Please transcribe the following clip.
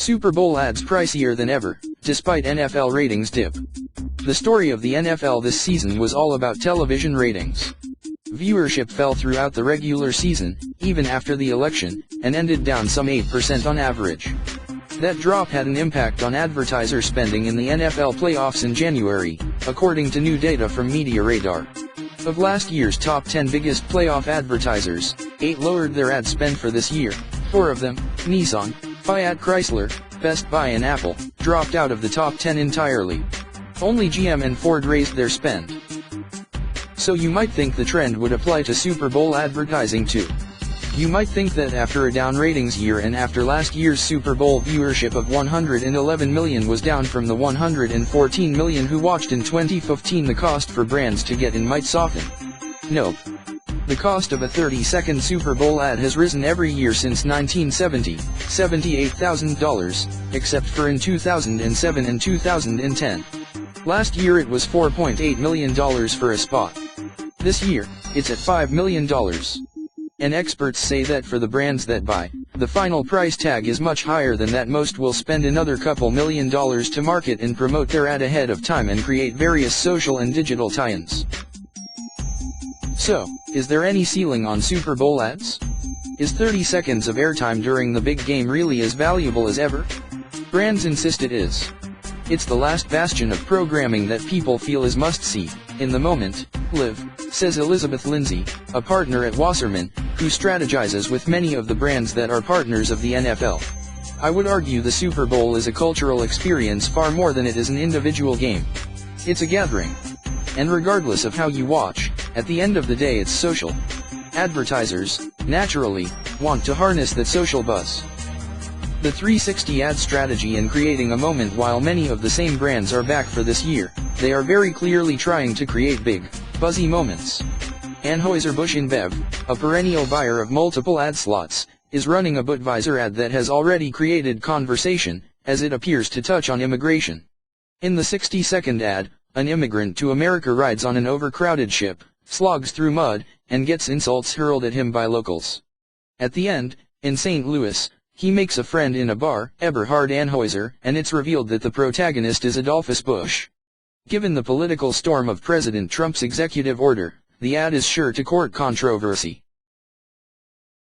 Super Bowl ads pricier than ever, despite NFL ratings dip. The story of the NFL this season was all about television ratings. Viewership fell throughout the regular season, even after the election, and ended down some 8% on average. That drop had an impact on advertiser spending in the NFL playoffs in January, according to new data from Media Radar. Of last year's top 10 biggest playoff advertisers, 8 lowered their ad spend for this year. 4 of them, Nissan, Fiat Chrysler, Best Buy and Apple, dropped out of the top 10 entirely. Only GM and Ford raised their spend. So you might think the trend would apply to Super Bowl advertising too. You might think that after a down ratings year and after last year's Super Bowl viewership of 111 million was down from the 114 million who watched in 2015, the cost for brands to get in might soften. Nope. The cost of a 30-second Super Bowl ad has risen every year since 1970, $78,000, except for in 2007 and 2010. Last year it was $4.8 million for a spot. This year, it's at $5 million. And experts say that for the brands that buy, the final price tag is much higher than that. Most will spend another couple $1 million to market and promote their ad ahead of time and create various social and digital tie-ins. So, is there any ceiling on Super Bowl ads? Is 30 seconds of airtime during the big game really as valuable as ever? Brands insist it is. It's the last bastion of programming that people feel is must-see, in the moment, live, says Elizabeth Lindsay, a partner at Wasserman, who strategizes with many of the brands that are partners of the NFL. I would argue the Super Bowl is a cultural experience far more than it is an individual game. It's a gathering. And regardless of how you watch, at the end of the day it's social. Advertisers, naturally, want to harness that social buzz. The 360 ad strategy in creating a moment. While many of the same brands are back for this year, they are very clearly trying to create big, buzzy moments. Anheuser-Busch InBev, a perennial buyer of multiple ad slots, is running a Budweiser ad that has already created conversation, as it appears to touch on immigration. In the 60-second ad, an immigrant to America rides on an overcrowded ship, slogs through mud, and gets insults hurled at him by locals. At the end, in St. Louis, he makes a friend in a bar, Eberhard Anheuser, and it's revealed that the protagonist is Adolphus Busch. Given the political storm of President Trump's executive order, the ad is sure to court controversy.